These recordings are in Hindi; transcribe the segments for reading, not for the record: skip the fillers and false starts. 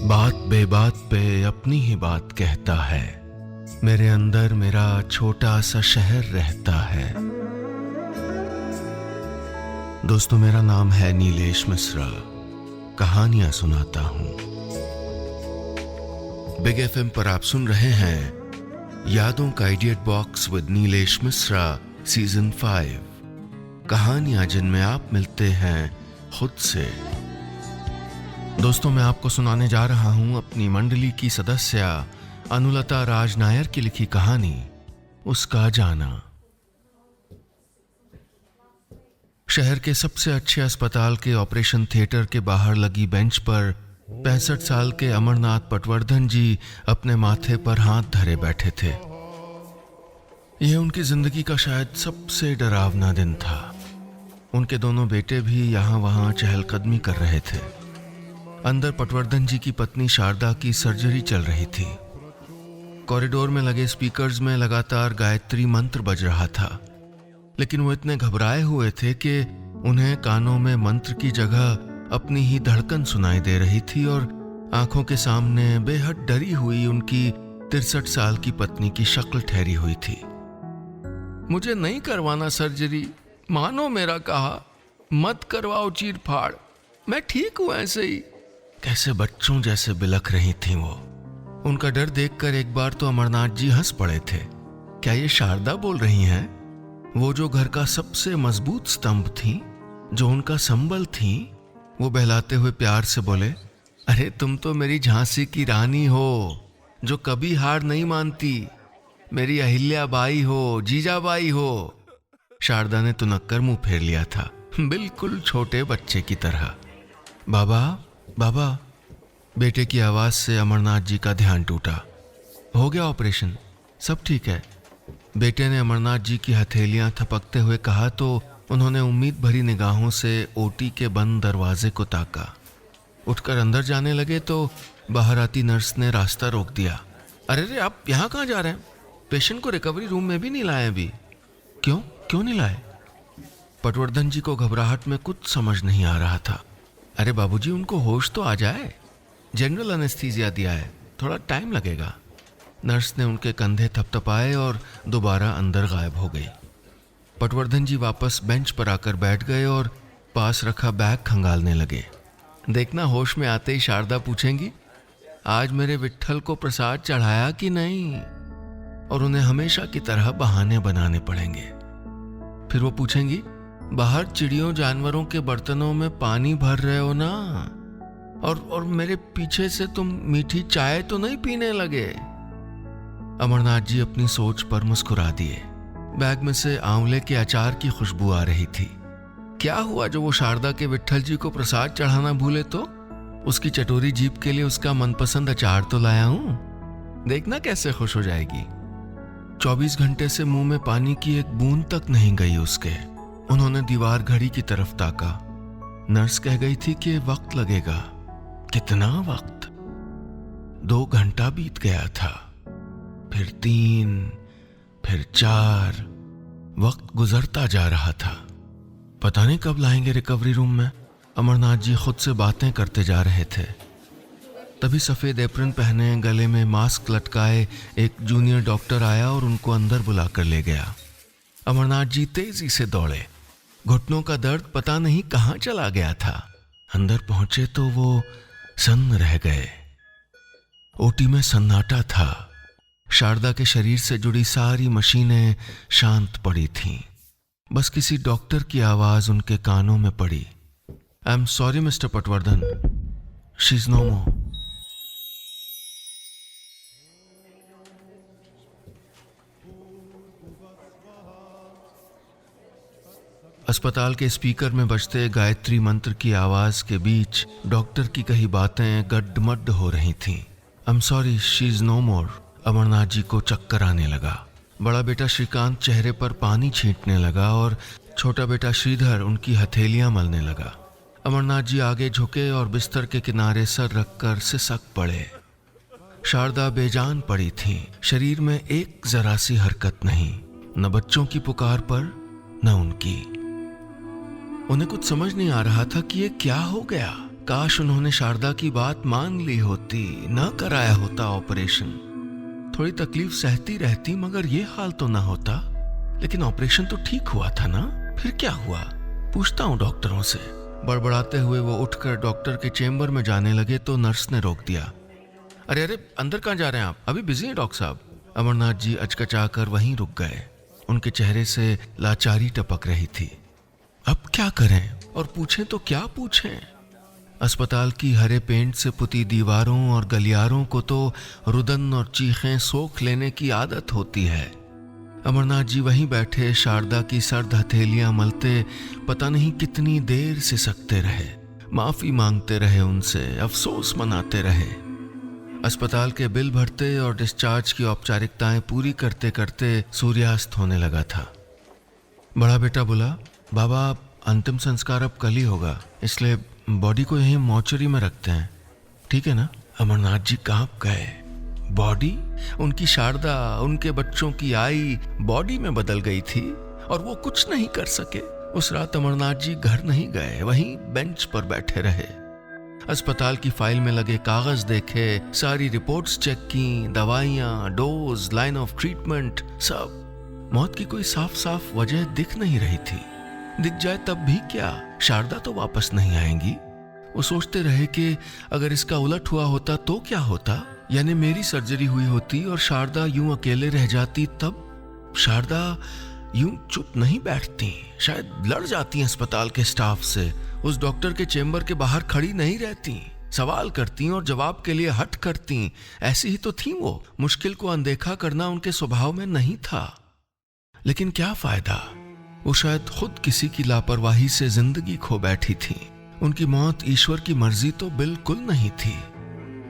बात बेबात पे अपनी ही बात कहता है। मेरे अंदर मेरा छोटा सा शहर रहता है। दोस्तों, मेरा नाम है नीलेश मिश्रा। कहानियां सुनाता हूं। बिग एफएम पर आप सुन रहे हैं यादों का idiot box with Nilesh Mishra season 5। कहानियां जिनमें आप मिलते हैं खुद से। दोस्तों, मैं आपको सुनाने जा रहा हूं अपनी मंडली की सदस्य अनुलता राज नायर की लिखी कहानी उसका जाना। शहर के सबसे अच्छे अस्पताल के ऑपरेशन थिएटर के बाहर लगी बेंच पर 65 साल के अमरनाथ पटवर्धन जी अपने माथे पर हाथ धरे बैठे थे। यह उनकी जिंदगी का शायद सबसे डरावना दिन था। उनके दोनों बेटे भी यहां वहां चहलकदमी कर रहे थे। अंदर पटवर्धन जी की पत्नी शारदा की सर्जरी चल रही थी। कॉरिडोर में लगे स्पीकर्स में लगातार गायत्री मंत्र बज रहा था, लेकिन वो इतने घबराए हुए थे कि उन्हें कानों में मंत्र की जगह अपनी ही धड़कन सुनाई दे रही थी और आंखों के सामने बेहद डरी हुई उनकी 63 साल की पत्नी की शक्ल ठहरी हुई थी। मुझे नहीं करवाना सर्जरी, मानो मेरा कहा, मत करवाओ चीर फाड़, मैं ठीक हूं ऐसे ही। कैसे बच्चों जैसे बिलख रही थीं वो। उनका डर देखकर एक बार तो अमरनाथ जी हंस पड़े थे। क्या ये शारदा बोल रही हैं? वो जो घर का सबसे मजबूत स्तंभ थी, जो उनका संबल थी। वो बहलाते हुए प्यार से बोले, अरे तुम तो मेरी झांसी की रानी हो, जो कभी हार नहीं मानती। मेरी अहिल्या बाई हो, जीजाबाई हो। शारदा ने तुनक्कर मुंह फेर लिया था, बिल्कुल छोटे बच्चे की तरह। बाबा बाबा, बेटे की आवाज से अमरनाथ जी का ध्यान टूटा। हो गया ऑपरेशन, सब ठीक है। बेटे ने अमरनाथ जी की हथेलियां थपकते हुए कहा तो उन्होंने उम्मीद भरी निगाहों से ओटी के बंद दरवाजे को ताका। उठकर अंदर जाने लगे तो बाहर आती नर्स ने रास्ता रोक दिया। अरे रे, आप यहाँ कहाँ जा रहे हैं? पेशेंट को रिकवरी रूम में भी नहीं लाए अभी। क्यों नहीं लाए? पटवर्धन जी को घबराहट में कुछ समझ नहीं आ रहा था। अरे बाबूजी, उनको होश तो आ जाए, जनरल एनेस्थीसिया दिया है, थोड़ा टाइम लगेगा। नर्स ने उनके कंधे थपथपाए और दोबारा अंदर गायब हो गई। पटवर्धन जी वापस बेंच पर आकर बैठ गए और पास रखा बैग खंगालने लगे। देखना, होश में आते ही शारदा पूछेंगी, आज मेरे विट्ठल को प्रसाद चढ़ाया कि नहीं? और उन्हें हमेशा की तरह बहाने बनाने पड़ेंगे। फिर वो पूछेंगी, बाहर चिड़ियों जानवरों के बर्तनों में पानी भर रहे हो ना, और मेरे पीछे से तुम मीठी चाय तो नहीं पीने लगे? अमरनाथ जी अपनी सोच पर मुस्कुरा दिए। बैग में से आंवले के अचार की खुशबू आ रही थी। क्या हुआ जो वो शारदा के विट्ठल जी को प्रसाद चढ़ाना भूले तो? उसकी चटोरी जीभ के लिए उसका मनपसंद अचार तो लाया हूं, देखना कैसे खुश हो जाएगी। 24 घंटे से मुंह में पानी की एक बूंद तक नहीं गई उसके। उन्होंने दीवार घड़ी की तरफ ताका। नर्स कह गई थी कि वक्त लगेगा। कितना वक्त? 2 घंटा बीत गया था, फिर 3, फिर 4। वक्त गुजरता जा रहा था। पता नहीं कब लाएंगे रिकवरी रूम में। अमरनाथ जी खुद से बातें करते जा रहे थे। तभी सफेद एप्रन पहने, गले में मास्क लटकाए एक जूनियर डॉक्टर आया और उनको अंदर बुलाकर ले गया। अमरनाथ जी तेजी से दौड़े। घुटनों का दर्द पता नहीं कहां चला गया था। अंदर पहुंचे तो वो सन्न रह गए। ओटी में सन्नाटा था। शारदा के शरीर से जुड़ी सारी मशीनें शांत पड़ी थीं। बस किसी डॉक्टर की आवाज उनके कानों में पड़ी, I am sorry mister Patwardhan, she is no more. अस्पताल के स्पीकर में बजते गायत्री मंत्र की आवाज के बीच डॉक्टर की कही बातें गड्ढमड्ढ हो रही थीं। I am sorry, she is no more. Amarnath ji को चक्कर आने लगा। बड़ा बेटा श्रीकांत चेहरे पर पानी छींटने लगा और छोटा बेटा श्रीधर उनकी हथेलियां मलने लगा। अमरनाथ जी आगे झुके और बिस्तर के किनारे सर रखकर सिसक पड़े। शारदा बेजान पड़ी थी। शरीर में एक जरा सी हरकत नहीं, न बच्चों की पुकार पर न उनकी। उन्हें कुछ समझ नहीं आ रहा था कि ये क्या हो गया। काश उन्होंने शारदा की बात मान ली होती, ना कराया होता ऑपरेशन। थोड़ी तकलीफ सहती रहती, मगर ये हाल तो ना होता। लेकिन ऑपरेशन तो ठीक हुआ था ना, फिर क्या हुआ? पूछता हूँ डॉक्टरों से। बड़बड़ाते हुए वो उठकर डॉक्टर के चेम्बर में जाने लगे तो नर्स ने रोक दिया। अरे अरे, अंदर कहाँ जा रहे हैं आप? अभी बिजी हैं डॉक्टर साहब। अमरनाथ जी अचकचाकर वहीं रुक गए। उनके चेहरे से लाचारी टपक रही थी। अब क्या करें और पूछें तो क्या पूछें? अस्पताल की हरे पेंट से पुती दीवारों और गलियारों को तो रुदन और चीखें सोख लेने की आदत होती है। अमरनाथ जी वहीं बैठे शारदा की सर्द हथेलियां मलते पता नहीं कितनी देर से सकते रहे। माफी मांगते रहे उनसे, अफसोस मनाते रहे। अस्पताल के बिल भरते और डिस्चार्ज की औपचारिकताएं पूरी करते करते सूर्यास्त होने लगा था। बड़ा बेटा बोला, बाबा अंतिम संस्कार अब कल ही होगा, इसलिए बॉडी को यहीं मॉर्चरी में रखते हैं, ठीक है ना? अमरनाथ जी कांप गए। बॉडी? उनकी शारदा, उनके बच्चों की आई बॉडी में बदल गई थी और वो कुछ नहीं कर सके। उस रात अमरनाथ जी घर नहीं गए, वहीं बेंच पर बैठे रहे। अस्पताल की फाइल में लगे कागज देखे, सारी रिपोर्ट्स चेक की, दवाइयां, डोज, लाइन ऑफ ट्रीटमेंट, सब। मौत की कोई साफ साफ वजह दिख नहीं रही थी। दिख जाए तब भी क्या, शारदा तो वापस नहीं आएंगी। वो सोचते रहे कि अगर इसका उलट हुआ होता तो क्या होता, यानी मेरी सर्जरी हुई होती और शारदा यूं अकेले रह जाती, तब शारदा यूं चुप नहीं बैठती, शायद लड़ जाती अस्पताल के स्टाफ से, उस डॉक्टर के चेम्बर के बाहर खड़ी नहीं रहती, सवाल करती और जवाब के लिए हट करती। ऐसी ही तो थी वो। मुश्किल को अनदेखा करना उनके स्वभाव में नहीं था। लेकिन क्या फायदा, वो शायद खुद किसी की लापरवाही से जिंदगी खो बैठी थी। उनकी मौत ईश्वर की मर्जी तो बिल्कुल नहीं थी।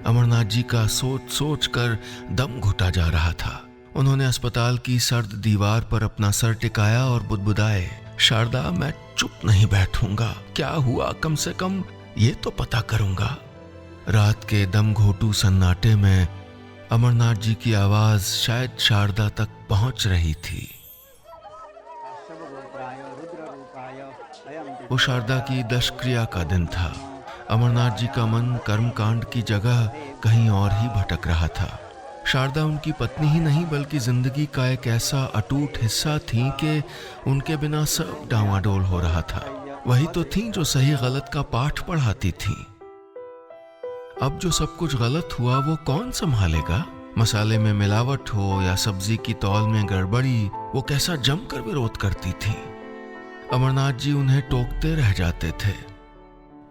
अमरनाथ जी का सोच सोच कर दम घुटा जा रहा था। उन्होंने अस्पताल की सर्द दीवार पर अपना सर टिकाया और बुदबुदाए, शारदा मैं चुप नहीं बैठूंगा, क्या हुआ कम से कम ये तो पता करूंगा। रात के दम घोटू सन्नाटे में अमरनाथ जी की आवाज शायद शारदा तक पहुंच रही थी। वो शारदा की दशक्रिया का दिन था। अमरनाथ जी का मन कर्मकांड की जगह कहीं और ही भटक रहा था। शारदा उनकी पत्नी ही नहीं बल्कि जिंदगी का एक ऐसा अटूट हिस्सा थी कि उनके बिना सब डांवाडोल हो रहा था। वही तो थी जो सही गलत का पाठ पढ़ाती थी। अब जो सब कुछ गलत हुआ वो कौन संभालेगा? मसाले में मिलावट हो या सब्जी की तौल में गड़बड़ी, वो कैसा जमकर विरोध करती थी। अमरनाथ जी उन्हें टोकते रह जाते थे,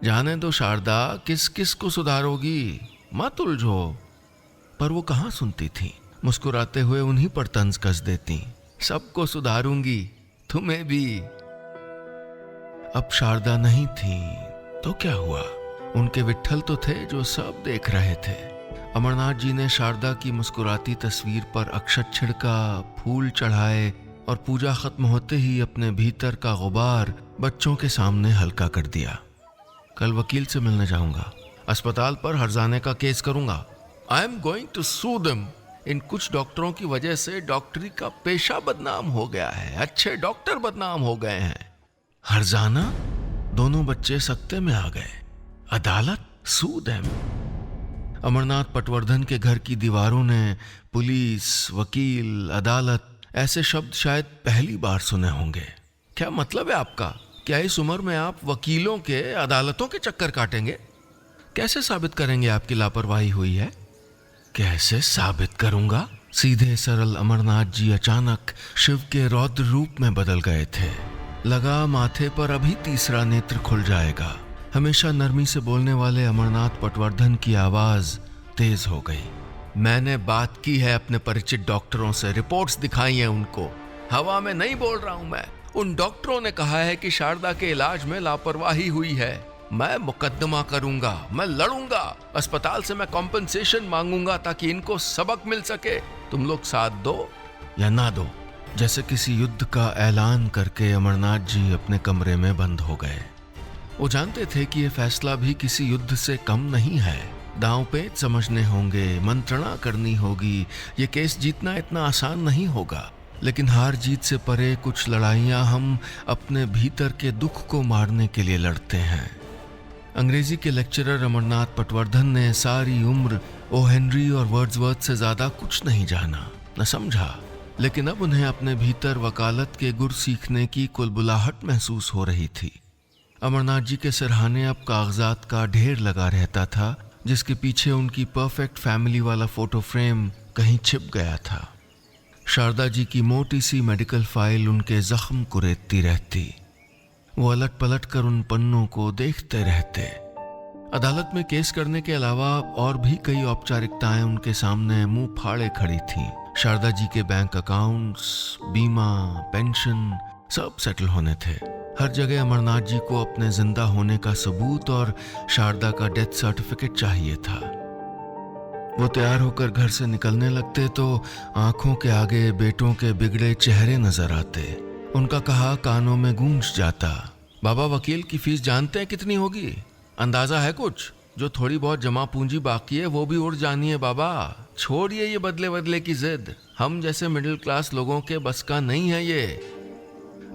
जाने दो शारदा, किस किस को सुधारोगी, मत उलझो। पर वो कहाँ सुनती थी। मुस्कुराते हुए उन्हीं पर तंज कस देती, सबको सुधारूंगी, तुम्हें भी। अब शारदा नहीं थी तो क्या हुआ? उनके विट्ठल तो थे जो सब देख रहे थे। अमरनाथ जी ने शारदा की मुस्कुराती तस्वीर पर अक्षत छिड़का, फूल चढ़ाए और पूजा खत्म होते ही अपने भीतर का गुबार बच्चों के सामने हल्का कर दिया। कल वकील से मिलने जाऊंगा, अस्पताल पर हर्जाने का केस करूंगा। I am going to sue them. इन कुछ डॉक्टरों की वजह से डॉक्टरी का पेशा बदनाम हो गया है, अच्छे डॉक्टर बदनाम हो गए हैं। हर्जाना? दोनों बच्चे सख्ते में आ गए। अदालत? सू देम? अमरनाथ पटवर्धन के घर की दीवारों ने पुलिस, वकील, अदालत ऐसे शब्द शायद पहली बार सुने होंगे। क्या मतलब है आपका? क्या इस उम्र में आप वकीलों के, अदालतों के चक्कर काटेंगे? कैसे साबित करेंगे आपकी लापरवाही हुई है? कैसे साबित करूंगा? सीधे सरल अमरनाथ जी अचानक शिव के रौद्र रूप में बदल गए थे। लगा माथे पर अभी तीसरा नेत्र खुल जाएगा। हमेशा नरमी से बोलने वाले अमरनाथ पटवर्धन की आवाज तेज हो गई। मैंने बात की है अपने परिचित डॉक्टरों से, रिपोर्ट्स दिखाई हैं उनको। हवा में नहीं बोल रहा हूं मैं। उन डॉक्टरों ने कहा है कि शारदा के इलाज में लापरवाही हुई है। मैं मुकदमा करूंगा, मैं लड़ूंगा, अस्पताल से मैं कॉम्पनसेशन मांगूंगा ताकि इनको सबक मिल सके। तुम लोग साथ दो या ना दो। जैसे किसी युद्ध का ऐलान करके अमरनाथ जी अपने कमरे में बंद हो गए। वो जानते थे कि यह फैसला भी किसी युद्ध से कम नहीं है। दांव पेच समझने होंगे, मंत्रणा करनी होगी। ये केस जीतना इतना आसान नहीं होगा। लेकिन हार जीत से परे कुछ लड़ाइयां हम अपने भीतर के दुख को मारने के लिए लड़ते हैं। अंग्रेजी के लेक्चरर अमरनाथ पटवर्धन ने सारी उम्र ओ हेनरी और वर्ड्सवर्थ से ज्यादा कुछ नहीं जाना न समझा, लेकिन अब उन्हें अपने भीतर वकालत के गुर सीखने की कुलबुलाहट महसूस हो रही थी। अमरनाथ जी के सिरहाने अब कागजात का ढेर लगा रहता था, जिसके पीछे उनकी परफेक्ट फैमिली वाला फोटो फ्रेम कहीं छिप गया था। शारदा जी की मोटी सी मेडिकल फाइल उनके जख्म कुरेदती रहती। वो अलट पलट कर उन पन्नों को देखते रहते। अदालत में केस करने के अलावा और भी कई औपचारिकताएं उनके सामने मुंह फाड़े खड़ी थीं। शारदा जी के बैंक अकाउंट्स, बीमा, पेंशन सब सेटल होने थे। हर जगह अमरनाथ जी को अपने जिंदा होने का सबूत और शारदा का डेथ सर्टिफिकेट चाहिए था। वो तैयार होकर घर से निकलने लगते तो आंखों के आगे बेटों के बिगड़े चेहरे नजर आते। उनका कहा कानों में गूंज जाता, बाबा वकील की फीस जानते हैं कितनी होगी? अंदाजा है कुछ? जो थोड़ी बहुत जमा पूंजी बाकी है वो भी उड़ जानी है बाबा। छोड़िए ये बदले बदले की जिद, हम जैसे मिडिल क्लास लोगों के बस का नहीं है ये।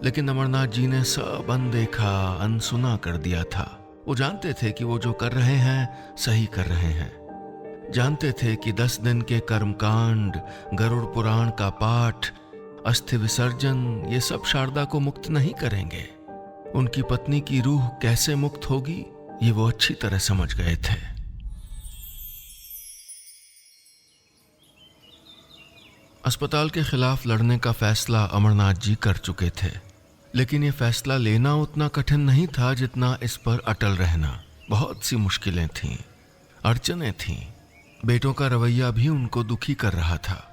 लेकिन अमरनाथ जी ने सब अनदेखा अनसुना कर दिया था। वो जानते थे कि वो जो कर रहे हैं सही कर रहे हैं। जानते थे कि 10 दिन के कर्मकांड, गरुड़ पुराण का पाठ, अस्थि विसर्जन ये सब शारदा को मुक्त नहीं करेंगे। उनकी पत्नी की रूह कैसे मुक्त होगी ये वो अच्छी तरह समझ गए थे। अस्पताल के खिलाफ लड़ने का फैसला अमरनाथ जी कर चुके थे, लेकिन ये फैसला लेना उतना कठिन नहीं था जितना इस पर अटल रहना। बहुत सी मुश्किलें थीं, अड़चनें थीं। बेटों का रवैया भी उनको दुखी कर रहा था।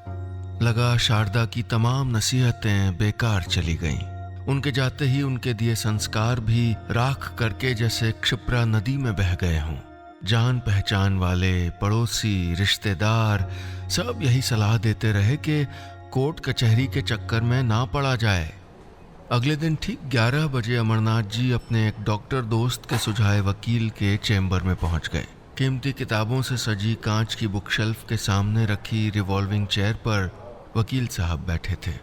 लगा शारदा की तमाम नसीहतें बेकार चली गईं। उनके जाते ही उनके दिए संस्कार भी राख करके जैसे क्षिप्रा नदी में बह गए हों। जान पहचान वाले, पड़ोसी, रिश्तेदार सब यही सलाह देते रहे कि कोर्ट कचहरी के चक्कर में ना पड़ा जाए। अगले दिन ठीक 11 बजे अमरनाथ जी अपने एक डॉक्टर दोस्त के सुझाए वकील के चैम्बर में पहुंच गए। कीमती किताबों से सजी कांच की बुकशेल्फ के सामने रखी रिवॉल्विंग चेयर पर वकील साहब बैठे थे।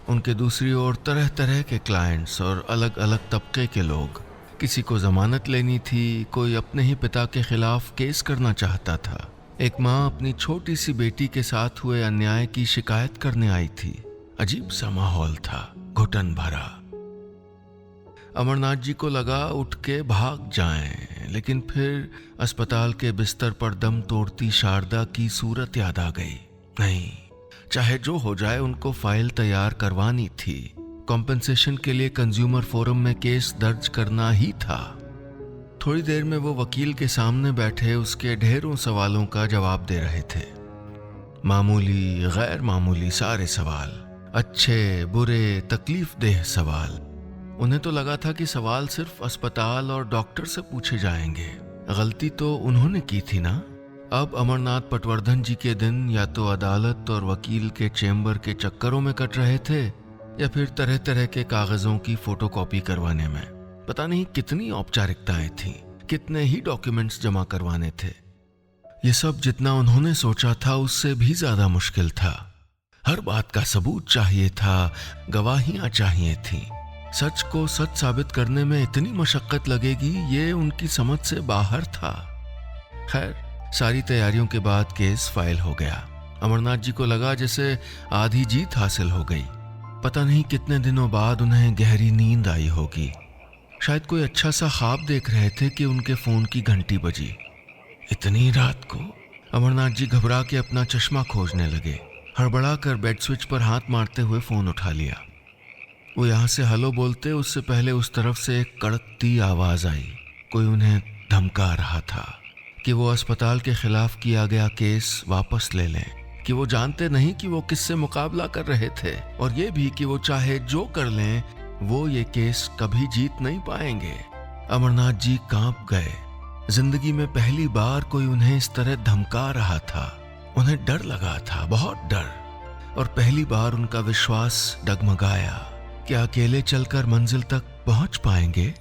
उनके दूसरी ओर तरह तरह के क्लाइंट्स और अलग अलग तबके के लोग। किसी को जमानत लेनी थी, कोई अपने ही पिता के खिलाफ केस करना चाहता था। एक माँ अपनी छोटी सी बेटी के साथ हुए अन्याय की शिकायत करने आई थी। अजीब सा माहौल था, घुटन भरा। अमरनाथ जी को लगा उठ के भाग जाएं, लेकिन फिर अस्पताल के बिस्तर पर दम तोड़ती शारदा की सूरत याद आ गई। नहीं, चाहे जो हो जाए उनको फाइल तैयार करवानी थी। कॉम्पेंसेशन के लिए कंज्यूमर फोरम में केस दर्ज करना ही था। थोड़ी देर में वो वकील के सामने बैठे उसके ढेरों सवालों का जवाब दे रहे थे। मामूली, गैर मामूली सारे सवाल, अच्छे, बुरे, तकलीफ देह सवाल। उन्हें तो लगा था कि सवाल सिर्फ अस्पताल और डॉक्टर से पूछे जाएंगे। गलती तो उन्होंने की थी ना। अब अमरनाथ पटवर्धन जी के दिन या तो अदालत और वकील के चैम्बर के चक्करों में कट रहे थे या फिर तरह तरह के कागजों की फोटोकॉपी करवाने में। पता नहीं कितनी औपचारिकताएं थीं, कितने ही डॉक्यूमेंट्स जमा करवाने थे। ये सब जितना उन्होंने सोचा था उससे भी ज्यादा मुश्किल था। हर बात का सबूत चाहिए था, गवाहियां चाहिए थीं। सच को सच साबित करने में इतनी मशक्कत लगेगी ये उनकी समझ से बाहर था। खैर, सारी तैयारियों के बाद केस फाइल हो गया। अमरनाथ जी को लगा जैसे आधी जीत हासिल हो गई। पता नहीं कितने दिनों बाद उन्हें गहरी नींद आई होगी। शायद कोई अच्छा सा ख्वाब देख रहे थे कि उनके फोन की घंटी बजी। इतनी रात को? अमरनाथ जी घबरा के अपना चश्मा खोजने लगे। हड़बड़ा कर बेड स्विच पर हाथ मारते हुए फोन उठा लिया। वो यहाँ से हेलो बोलते उससे पहले उस तरफ से एक कड़कती आवाज आई। कोई उन्हें धमका रहा था कि वो अस्पताल के खिलाफ किया गया केस वापस ले लें, कि वो जानते नहीं कि वो किससे मुकाबला कर रहे थे, और ये भी कि वो चाहे जो कर लें वो ये केस कभी जीत नहीं पाएंगे। अमरनाथ जी कांप गए। जिंदगी में पहली बार कोई उन्हें इस तरह धमका रहा था। उन्हें डर लगा था, बहुत डर, और पहली बार उनका विश्वास डगमगाया। क्या अकेले चलकर मंजिल तक पहुंच पाएंगे?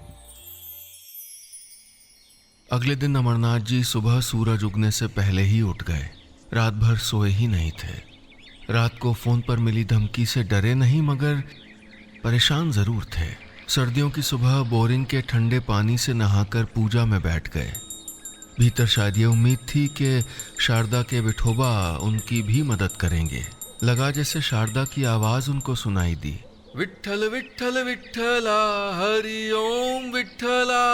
अगले दिन अमरनाथ जी सुबह सूरज उगने से पहले ही उठ गए। रात भर सोए ही नहीं थे। रात को फोन पर मिली धमकी से डरे नहीं, मगर परेशान जरूर थे। सर्दियों की सुबह बोरिंग के ठंडे पानी से नहाकर पूजा में बैठ गए। भीतर शायद ये उम्मीद थी कि शारदा के विठोबा उनकी भी मदद करेंगे। लगा जैसे शारदा की आवाज उनको सुनाई दी, विठ्ठल विठ्ठल विठ्ठला हरि ओम विठ्ठला।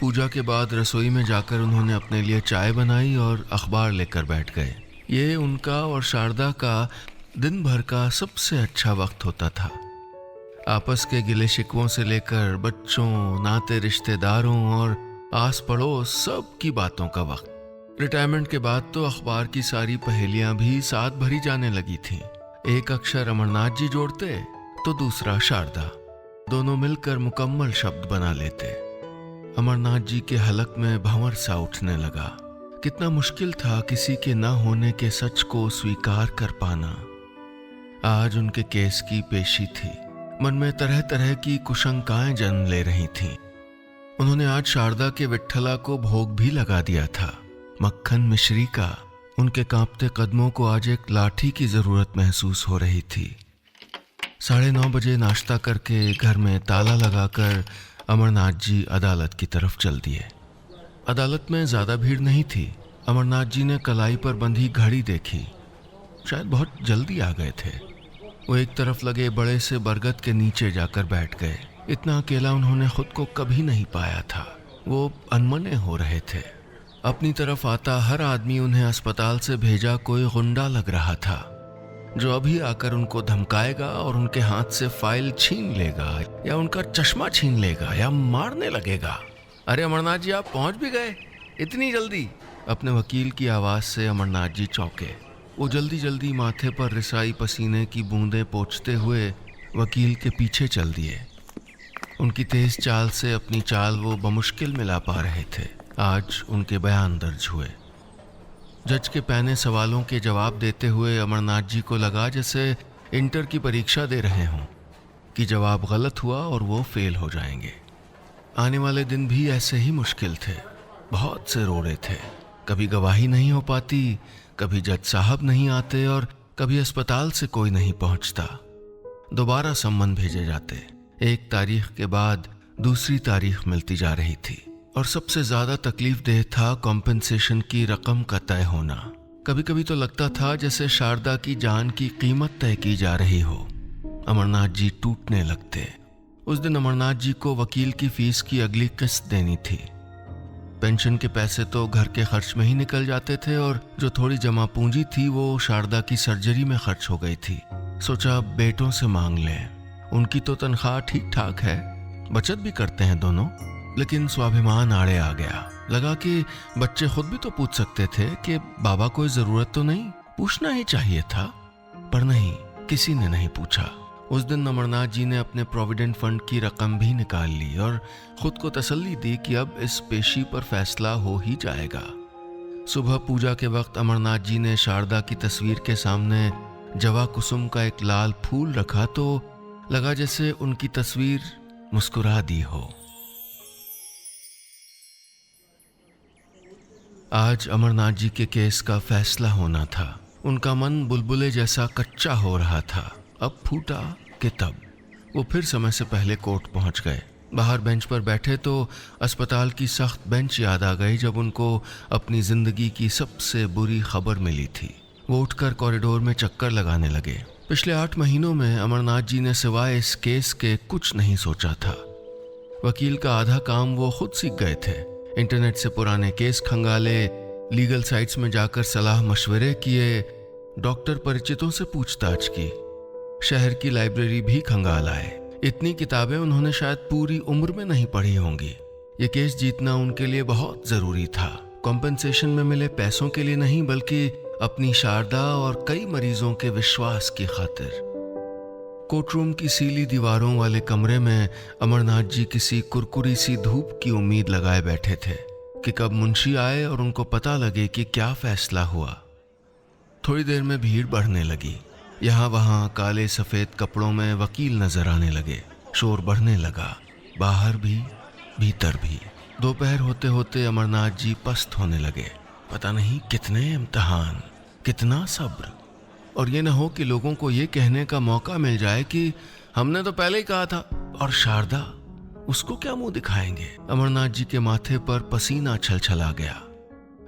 पूजा के बाद रसोई में जाकर उन्होंने अपने लिए चाय बनाई और अखबार लेकर बैठ गए। ये उनका और शारदा का दिन भर का सबसे अच्छा वक्त होता था। आपस के गिले शिकवों से लेकर बच्चों, नाते रिश्तेदारों और आस पड़ोस सब की बातों का वक्त। रिटायरमेंट के बाद तो अखबार की सारी पहेलियां भी साथ भरी जाने लगी थीं। एक अक्षर अमरनाथ जी जोड़ते तो दूसरा शारदा, दोनों मिलकर मुकम्मल शब्द बना लेते। अमरनाथ जी के हलक में भंवर सा उठने लगा। कितना मुश्किल था किसी के न होने के सच को स्वीकार कर पाना। आज उनके केस की पेशी थी। मन में तरह तरह की कुशंकाएं जन्म ले रही थीं। उन्होंने आज शारदा के विठ्ठला को भोग भी लगा दिया था, मक्खन मिश्री का। उनके कांपते कदमों को आज एक लाठी की जरूरत महसूस हो रही थी। 9:30 बजे नाश्ता करके घर में ताला लगाकर अमरनाथ जी अदालत की तरफ चल दिए। अदालत में ज्यादा भीड़ नहीं थी। अमरनाथ जी ने कलाई पर बंधी घड़ी देखी। शायद बहुत जल्दी आ गए थे। वो एक तरफ लगे बड़े से बरगद के नीचे जाकर बैठ गए। इतना अकेला उन्होंने खुद को कभी नहीं पाया था। वो अनमने हो रहे थे। अपनी तरफ आता हर आदमी उन्हें अस्पताल से भेजा कोई गुंडा लग रहा था, जो अभी आकर उनको धमकाएगा और उनके हाथ से फाइल छीन लेगा या उनका चश्मा छीन लेगा या मारने लगेगा। अरे अमरनाथ जी, आप पहुंच भी गए इतनी जल्दी? अपने वकील की आवाज से अमरनाथ जी चौंके। वो जल्दी जल्दी माथे पर रिसाई पसीने की बूंदें पोंछते हुए वकील के पीछे चल दिए। उनकी तेज चाल से अपनी चाल वो बमुश्किल मिला पा रहे थे। आज उनके बयान दर्ज हुए। जज के पहने सवालों के जवाब देते हुए अमरनाथ जी को लगा जैसे इंटर की परीक्षा दे रहे हों कि जवाब गलत हुआ और वो फेल हो जाएंगे। आने वाले दिन भी ऐसे ही मुश्किल थे। बहुत से रोड़े थे। कभी गवाही नहीं हो पाती, कभी जज साहब नहीं आते और कभी अस्पताल से कोई नहीं पहुंचता। दोबारा सम्मन भेजे जाते। एक तारीख के बाद दूसरी तारीख मिलती जा रही थी। और सबसे ज्यादा तकलीफ देह था कॉम्पेंसेशन की रकम का तय होना। कभी कभी तो लगता था जैसे शारदा की जान की कीमत तय की जा रही हो। अमरनाथ जी टूटने लगते। उस दिन अमरनाथ जी को वकील की फीस की अगली किस्त देनी थी। पेंशन के पैसे तो घर के खर्च में ही निकल जाते थे और जो थोड़ी जमा पूंजी थी वो शारदा की सर्जरी में खर्च हो गई थी। सोचा बेटों से मांग लें। उनकी तो तनख्वाह ठीक ठाक है, बचत भी करते हैं दोनों। लेकिन स्वाभिमान आड़े आ गया। लगा कि बच्चे खुद भी तो पूछ सकते थे कि बाबा कोई जरूरत तो नहीं, पूछना ही चाहिए था। पर नहीं, किसी ने नहीं पूछा। उस दिन अमरनाथ जी ने अपने प्रोविडेंट फंड की रकम भी निकाल ली और खुद को तसल्ली दी कि अब इस पेशी पर फैसला हो ही जाएगा। सुबह पूजा के वक्त अमरनाथ जी ने शारदा की तस्वीर के सामने जवा कुसुम का एक लाल फूल रखा तो लगा जैसे उनकी तस्वीर मुस्कुरा दी हो। आज अमरनाथ जी के केस का फैसला होना था। उनका मन बुलबुले जैसा कच्चा हो रहा था। अब फूटा कि तब। वो फिर समय से पहले कोर्ट पहुंच गए। बाहर बेंच पर बैठे तो अस्पताल की सख्त बेंच याद आ गई जब उनको अपनी जिंदगी की सबसे बुरी खबर मिली थी। वो उठकर कॉरिडोर में चक्कर लगाने लगे। पिछले 8 महीनों में अमरनाथ जी ने सिवाय इस केस के कुछ नहीं सोचा था। वकील का आधा काम वो खुद सीख गए थे। इंटरनेट से पुराने केस खंगाले, लीगल साइट्स में जाकर सलाह मशवरे किए, डॉक्टर परिचितों से पूछताछ की, शहर की लाइब्रेरी भी खंगाल आए। इतनी किताबें उन्होंने शायद पूरी उम्र में नहीं पढ़ी होंगी। ये केस जीतना उनके लिए बहुत जरूरी था। कॉम्पेंसेशन में मिले पैसों के लिए नहीं, बल्कि अपनी शारदा और कई मरीजों के विश्वास की खातिर। कोर्टरूम की सीली दीवारों वाले कमरे में अमरनाथ जी किसी कुरकुरी सी धूप की उम्मीद लगाए बैठे थे कि कब मुंशी आए और उनको पता लगे कि क्या फैसला हुआ। थोड़ी देर में भीड़ बढ़ने लगी। यहाँ वहाँ काले सफेद कपड़ों में वकील नजर आने लगे। शोर बढ़ने लगा, बाहर भी भीतर भी। दोपहर होते होते अमरनाथ जी पस्त होने लगे। पता नहीं कितने इम्तिहान, कितना सब्र, और ये न हो कि लोगों को ये कहने का मौका मिल जाए कि हमने तो पहले ही कहा था। और शारदा, उसको क्या मुंह दिखाएंगे? अमरनाथ जी के माथे पर पसीना छलछला गया।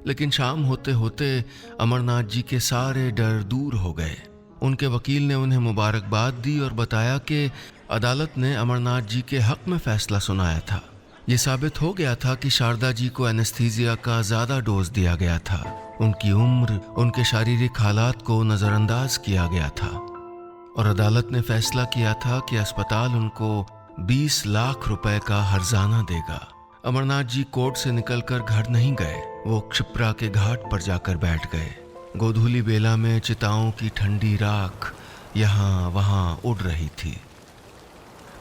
लेकिन शाम होते होते अमरनाथ जी के सारे डर दूर हो गए। उनके वकील ने उन्हें मुबारकबाद दी और बताया कि अदालत ने अमरनाथ जी के हक में फैसला सुनाया था। ये साबित हो गया था कि शारदा जी को एनेस्थीसिया का ज्यादा डोज दिया गया था। उनकी उम्र, उनके शारीरिक हालात को नजरअंदाज किया गया था और अदालत ने फैसला किया था कि अस्पताल उनको 20 लाख रुपए का हर्जाना देगा। अमरनाथ जी कोर्ट से निकलकर घर नहीं गए। वो क्षिप्रा के घाट पर जाकर बैठ गए। गोधूली बेला में चिताओं की ठंडी राख यहाँ वहाँ उड़ रही थी।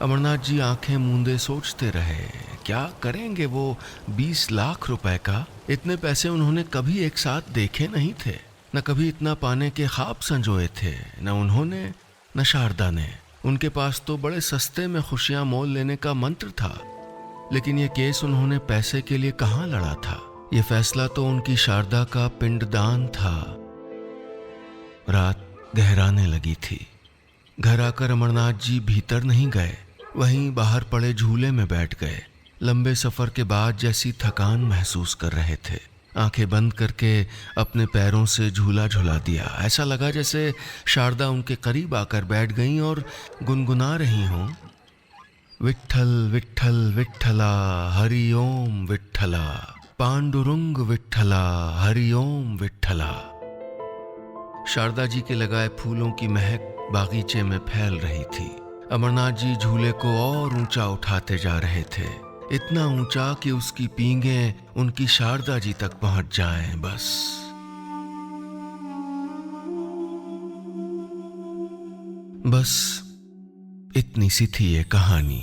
अमरनाथ जी आंखें मूंदे सोचते रहे, क्या करेंगे वो 20 लाख रुपए का? इतने पैसे उन्होंने कभी एक साथ देखे नहीं थे, न कभी इतना पाने के ख्वाब संजोए थे, न उन्होंने न शारदा ने। उनके पास तो बड़े सस्ते में खुशियां मोल लेने का मंत्र था, लेकिन ये केस उन्होंने पैसे के लिए कहाँ लड़ा था? ये फैसला तो उनकी शारदा का पिंडदान था। रात गहराने लगी थी। घर आकर अमरनाथ जी भीतर नहीं गए, वहीं बाहर पड़े झूले में बैठ गए। लंबे सफर के बाद जैसी थकान महसूस कर रहे थे। आंखें बंद करके अपने पैरों से झूला झुला दिया। ऐसा लगा जैसे शारदा उनके करीब आकर बैठ गईं और गुनगुना रही हों, विठ्ठल विठ्ठल विठ्ठला हरि ओम विठ्ठला, पांडुरंग विठ्ठला हरि ओम विठ्ठला। शारदा जी के लगाए फूलों की महक बागीचे में फैल रही थी। अमरनाथ जी झूले को और ऊंचा उठाते जा रहे थे, इतना ऊंचा कि उसकी पींगें उनकी शारदा जी तक पहुंच जाएं। बस इतनी सी थी ये कहानी।